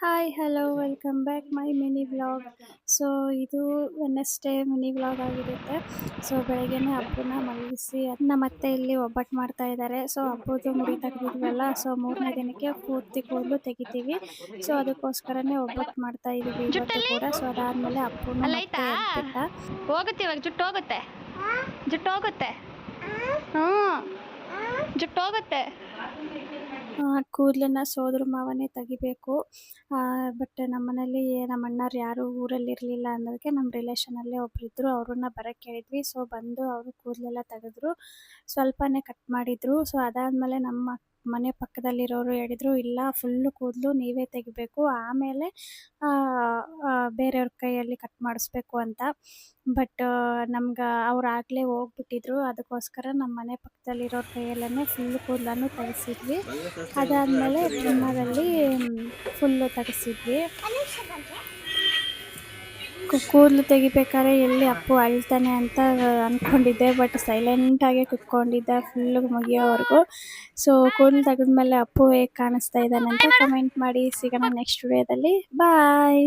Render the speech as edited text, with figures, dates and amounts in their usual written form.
Hi hello welcome back my mini vlog. So ಇದು Wednesday mini vlog ಆಗಿರುತ್ತೆ. So ಬೆಳಗ್ಗೆನೆ ಹಬ್ಬನ ಮಲಗಿಸಿ ನಮ್ಮ ಅತ್ತೆ ಇಲ್ಲಿ ಒಬ್ಬಟ್ಟು ಮಾಡ್ತಾ ಇದ್ದಾರೆ. ಸೊ ಹಬ್ಬದ ಮುಡಿ ತೆಗೆದಿದ್ವಲ್ಲ, ಸೊ ಮೂರನೇ ದಿನಕ್ಕೆ ಪೂರ್ತಿ ಕೂದಲು ತೆಗಿತೀವಿ. ಸೊ ಅದಕ್ಕೋಸ್ಕರನೇ ಒಬ್ಬಟ್ಟು ಮಾಡ್ತಾ ಇದೀವಿ ಇವತ್ತು ಜುಟ್ಟಲ್ಲಿ ಕೂಡ. ಸೊ ಅದಾದ್ಮೇಲೆ ಅಪ್ಪನು ಅಲ್ಲೈತಾ ಮತ್ತೆ ಎದ್ಬಿಟ್ಟ. ಹೋಗುತ್ತೆ ಇವಾಗ ಜುಟ್ಟು ಹೋಗುತ್ತೆ ಜುಟ್ಟು ಹೋಗುತ್ತೆ ಹ್ಞೂ ಜುಟ್ಟು ಹೋಗುತ್ತೆ ಕೂದಲನ್ನ ಸೋದ್ರ ಮಾವನೇ ತೆಗಿಬೇಕು. ಬಟ್ ನಮ್ಮನೇಲಿ ನಮ್ಮ ಅಣ್ಣವ್ರು ಯಾರು ಊರಲ್ಲಿ ಇರಲಿಲ್ಲ ಅನ್ನೋದಕ್ಕೆ ನಮ್ಮ ರಿಲೇಷನಲ್ಲೇ ಒಬ್ಬರಿದ್ರು, ಅವ್ರನ್ನ ಬರೋಕ್ಕೆ ಹೇಳಿದ್ವಿ. ಸೊ ಬಂದು ಅವರು ಕೂದಲೆಲ್ಲ ತೆಗೆದ್ರು, ಸ್ವಲ್ಪನೇ ಕಟ್ ಮಾಡಿದ್ರು. ಸೊ ಅದಾದಮೇಲೆ ನಮ್ಮ ಮನೆ ಪಕ್ಕದಲ್ಲಿರೋರು ಹೇಳಿದ್ರು, ಇಲ್ಲ ಫುಲ್ಲು ಕೂದಲು ನೀವೇ ತೆಗಿಬೇಕು, ಆಮೇಲೆ ಬೇರೆಯವ್ರ ಕೈಯಲ್ಲಿ ಕಟ್ ಮಾಡಿಸ್ಬೇಕು ಅಂತ. ಬಟ್ ನಮ್ಗೆ ಅವ್ರು ಆಗಲೇ ಹೋಗ್ಬಿಟ್ಟಿದ್ರು, ಅದಕ್ಕೋಸ್ಕರ ನಮ್ಮ ಮನೆ ಪಕ್ಕದಲ್ಲಿರೋರ ಕೈಯಲ್ಲೇ ಫುಲ್ಲು ಕೂದಲನ್ನು ತೆಗೆಸಿದ್ವಿ. ಅದಾದಮೇಲೆ ಟ್ರಿಮ್ಮರಲ್ಲಿ ಫುಲ್ಲು ತೆಗೆಸಿದ್ವಿ. ಕೂದಲು ತೆಗಿಬೇಕಾದ್ರೆ ಎಲ್ಲಿ ಅಪ್ಪು ಅಳ್ತಾನೆ ಅಂತ ಅಂದ್ಕೊಂಡಿದ್ದೆ, ಬಟ್ ಸೈಲೆಂಟಾಗೆ ಕುತ್ಕೊಂಡಿದ್ದೆ ಫುಲ್ಲು ಮುಗಿಯೋವರೆಗೂ. ಸೊ ಕೂದಲು ತೆಗೆದ್ಮೇಲೆ ಅಪ್ಪು ಹೇಗೆ ಕಾಣಿಸ್ತಾ ಇದ್ದಾನೆ ಅಂತ ಕಮೆಂಟ್ ಮಾಡಿ. ಸಿಗೋಣ ನೆಕ್ಸ್ಟ್ ವಿಡಿಯೋದಲ್ಲಿ. ಬಾಯ್.